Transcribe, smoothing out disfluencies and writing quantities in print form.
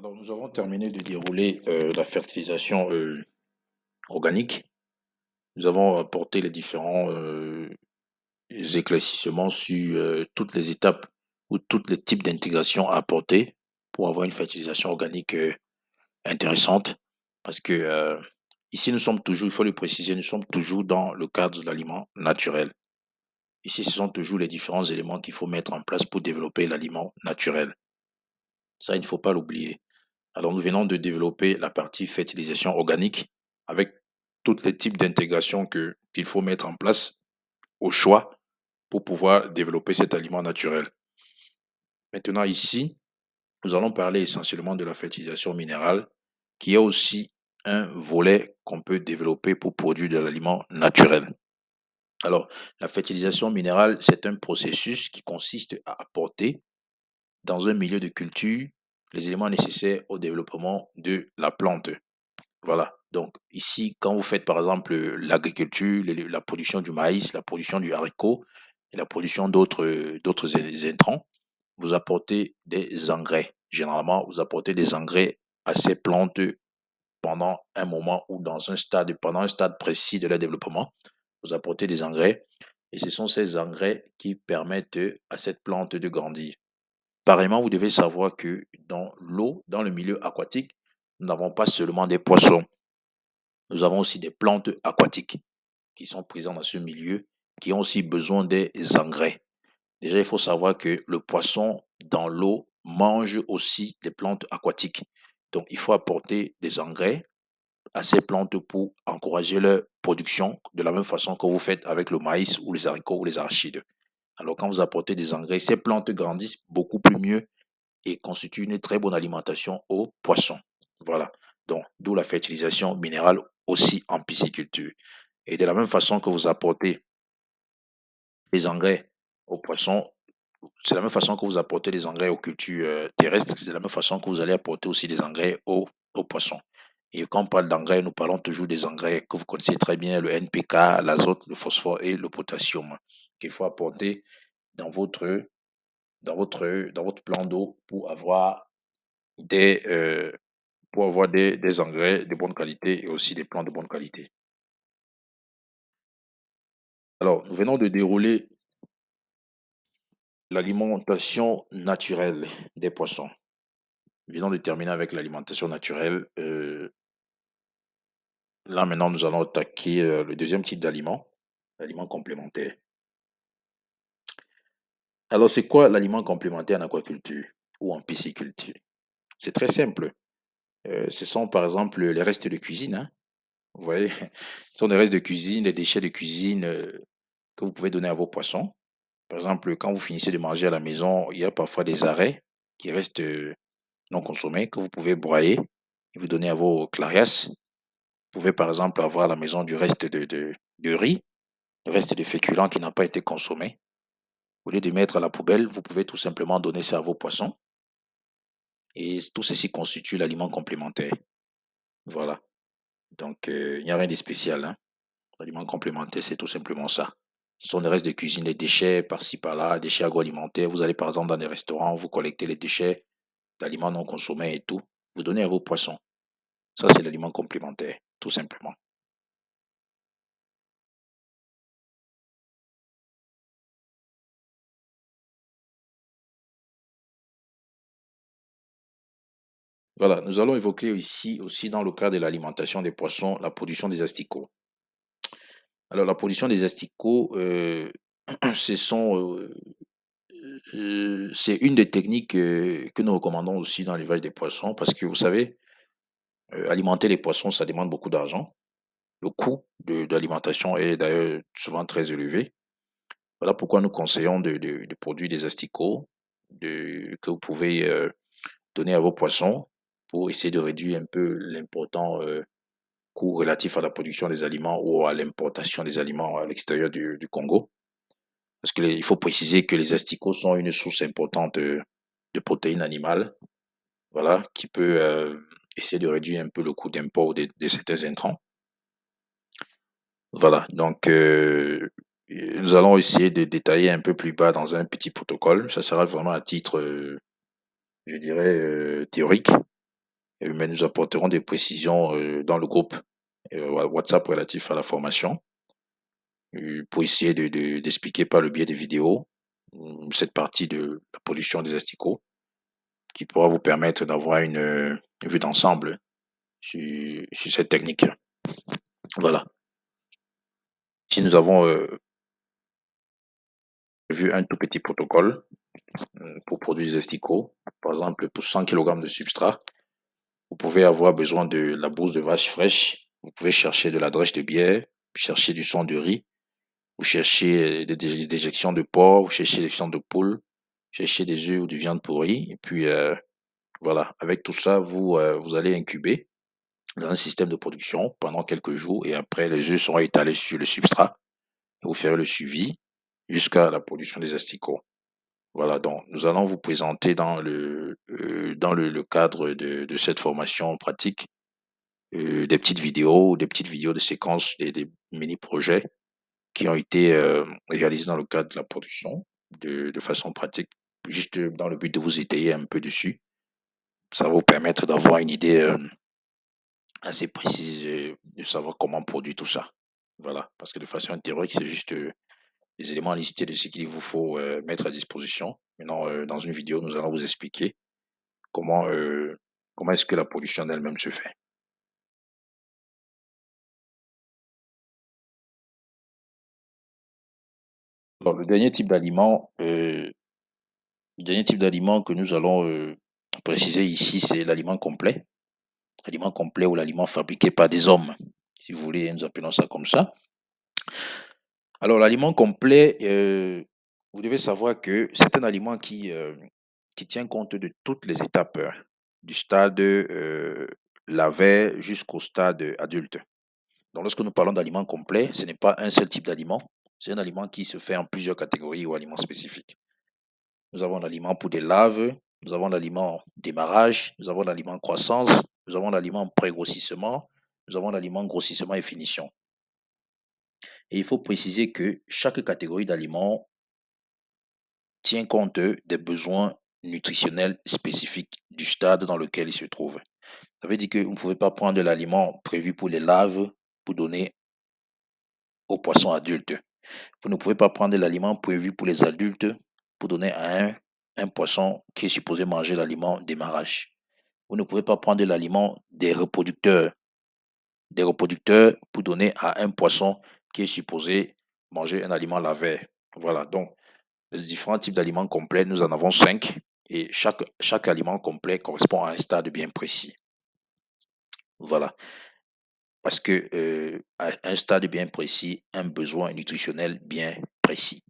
Alors, nous avons terminé de dérouler la fertilisation organique. Nous avons apporté les différents éclaircissements sur toutes les étapes ou tous les types d'intégration à apporter pour avoir une fertilisation organique intéressante. Parce que ici, nous sommes toujours, il faut le préciser, nous sommes toujours dans le cadre de l'aliment naturel. Ici, ce sont toujours les différents éléments qu'il faut mettre en place pour développer l'aliment naturel. Ça, il ne faut pas l'oublier. Alors, nous venons de développer la partie fertilisation organique avec tous les types d'intégration qu'il faut mettre en place au choix pour pouvoir développer cet aliment naturel. Maintenant, ici, nous allons parler essentiellement de la fertilisation minérale, qui est aussi un volet qu'on peut développer pour produire de l'aliment naturel. Alors, la fertilisation minérale, c'est un processus qui consiste à apporter dans un milieu de culture les éléments nécessaires au développement de la plante. Voilà. Donc, ici, quand vous faites par exemple l'agriculture, la production du maïs, la production du haricot et la production d'autres intrants, vous apportez des engrais. Généralement, vous apportez des engrais à ces plantes pendant un moment ou pendant un stade précis de leur développement. Vous apportez des engrais et ce sont ces engrais qui permettent à cette plante de grandir. Pareillement, vous devez savoir que dans l'eau, dans le milieu aquatique, nous n'avons pas seulement des poissons. Nous avons aussi des plantes aquatiques qui sont présentes dans ce milieu, qui ont aussi besoin des engrais. Déjà, il faut savoir que le poisson dans l'eau mange aussi des plantes aquatiques. Donc, il faut apporter des engrais à ces plantes pour encourager leur production de la même façon que vous faites avec le maïs ou les haricots ou les arachides. Alors, quand vous apportez des engrais, ces plantes grandissent beaucoup plus mieux et constituent une très bonne alimentation aux poissons. Voilà. Donc, d'où la fertilisation minérale aussi en pisciculture. Et de la même façon que vous apportez des engrais aux poissons, c'est la même façon que vous apportez des engrais aux cultures terrestres, c'est la même façon que vous allez apporter aussi des engrais aux poissons. Et quand on parle d'engrais, nous parlons toujours des engrais que vous connaissez très bien, le NPK, l'azote, le phosphore et le potassium, qu'il faut apporter dans votre plan d'eau des, euh, pour avoir des engrais de bonne qualité et aussi des plants de bonne qualité. Alors, nous venons de dérouler l'alimentation naturelle des poissons. Nous venons de terminer avec l'alimentation naturelle. Là, maintenant, nous allons attaquer le deuxième type d'aliment, l'aliment complémentaire. Alors, c'est quoi l'aliment complémentaire en aquaculture ou en pisciculture? C'est très simple. Ce sont par exemple les restes de cuisine, hein. Vous voyez, ce sont des restes de cuisine, des déchets de cuisine que vous pouvez donner à vos poissons. Par exemple, quand vous finissez de manger à la maison, il y a parfois des arrêts qui restent non consommés que vous pouvez broyer et vous donner à vos clarias. Vous pouvez par exemple avoir à la maison du reste de riz, le reste de féculents qui n'a pas été consommé. Au lieu de mettre à la poubelle, vous pouvez tout simplement donner ça à vos poissons. Et tout ceci constitue l'aliment complémentaire. Voilà. Donc, il n'y a rien de spécial, hein. L'aliment complémentaire, c'est tout simplement ça. Ce sont des restes de cuisine, des déchets par-ci, par-là, déchets agroalimentaires. Vous allez par exemple dans des restaurants, vous collectez les déchets d'aliments non consommés et tout. Vous donnez à vos poissons. Ça, c'est l'aliment complémentaire, tout simplement. Voilà, nous allons évoquer ici aussi dans le cadre de l'alimentation des poissons, la production des asticots. Alors, la production des asticots, ce sont, c'est une des techniques que nous recommandons aussi dans l'élevage des poissons parce que vous savez, alimenter les poissons, ça demande beaucoup d'argent. Le coût de l'alimentation est d'ailleurs souvent très élevé. Voilà pourquoi nous conseillons de produire des asticots que vous pouvez donner à vos poissons pour essayer de réduire un peu l'important coût relatif à la production des aliments ou à l'importation des aliments à l'extérieur du Congo. Parce qu'il faut préciser que les asticots sont une source importante de protéines animales, voilà, qui peut essayer de réduire un peu le coût d'import de certains intrants. Voilà, donc nous allons essayer de détailler un peu plus bas dans un petit protocole. Ça sera vraiment à titre, je dirais, théorique. mais nous apporterons des précisions dans le groupe WhatsApp relatif à la formation pour essayer d'expliquer par le biais des vidéos cette partie de la production des asticots qui pourra vous permettre d'avoir une vue d'ensemble sur cette technique. Voilà. Si nous avons vu un tout petit protocole pour produire des asticots, par exemple pour 100 kg de substrat, vous pouvez avoir besoin de la bourse de vache fraîche, vous pouvez chercher de la drèche de bière, chercher du son de riz, vous cherchez des déjections de porc, vous cherchez des fientes de poule, vous cherchez des œufs ou de viande pourrie, et puis voilà, avec tout ça, vous allez incuber dans un système de production pendant quelques jours, et après les œufs seront étalés sur le substrat, et vous ferez le suivi jusqu'à la production des asticots. Voilà, donc nous allons vous présenter dans le cadre de cette formation pratique des petites vidéos, de séquences, des mini-projets qui ont été réalisés dans le cadre de la production de façon pratique, juste dans le but de vous étayer un peu dessus. Ça va vous permettre d'avoir une idée assez précise de savoir comment produire tout ça. Voilà, parce que de façon théorique, c'est juste les éléments listés de ce qu'il vous faut mettre à disposition. Maintenant, dans une vidéo, nous allons vous expliquer comment, comment est-ce que la production d'elle-même se fait. Alors, le dernier type d'aliment que nous allons préciser ici, c'est l'aliment complet. L'aliment complet ou l'aliment fabriqué par des hommes, si vous voulez, nous appelons ça comme ça. Alors, l'aliment complet, vous devez savoir que c'est un aliment qui tient compte de toutes les étapes du stade lavaire jusqu'au stade adulte. Donc, lorsque nous parlons d'aliment complet, ce n'est pas un seul type d'aliment, c'est un aliment qui se fait en plusieurs catégories ou aliments spécifiques. Nous avons l'aliment pour des larves, nous avons l'aliment démarrage, nous avons l'aliment croissance, nous avons l'aliment pré-grossissement, nous avons l'aliment grossissement et finition. Et il faut préciser que chaque catégorie d'aliments tient compte des besoins nutritionnels spécifiques du stade dans lequel il se trouve. Ça veut dire que vous ne pouvez pas prendre l'aliment prévu pour les larves pour donner aux poissons adultes. Vous ne pouvez pas prendre l'aliment prévu pour les adultes pour donner à un poisson qui est supposé manger l'aliment démarrage. Vous ne pouvez pas prendre l'aliment des reproducteurs pour donner à un poisson qui est supposé manger un aliment lavaire. Voilà, donc les différents types d'aliments complets, nous en avons 5 et chaque aliment complet correspond à un stade bien précis. Voilà, parce que à un stade bien précis, un besoin nutritionnel bien précis.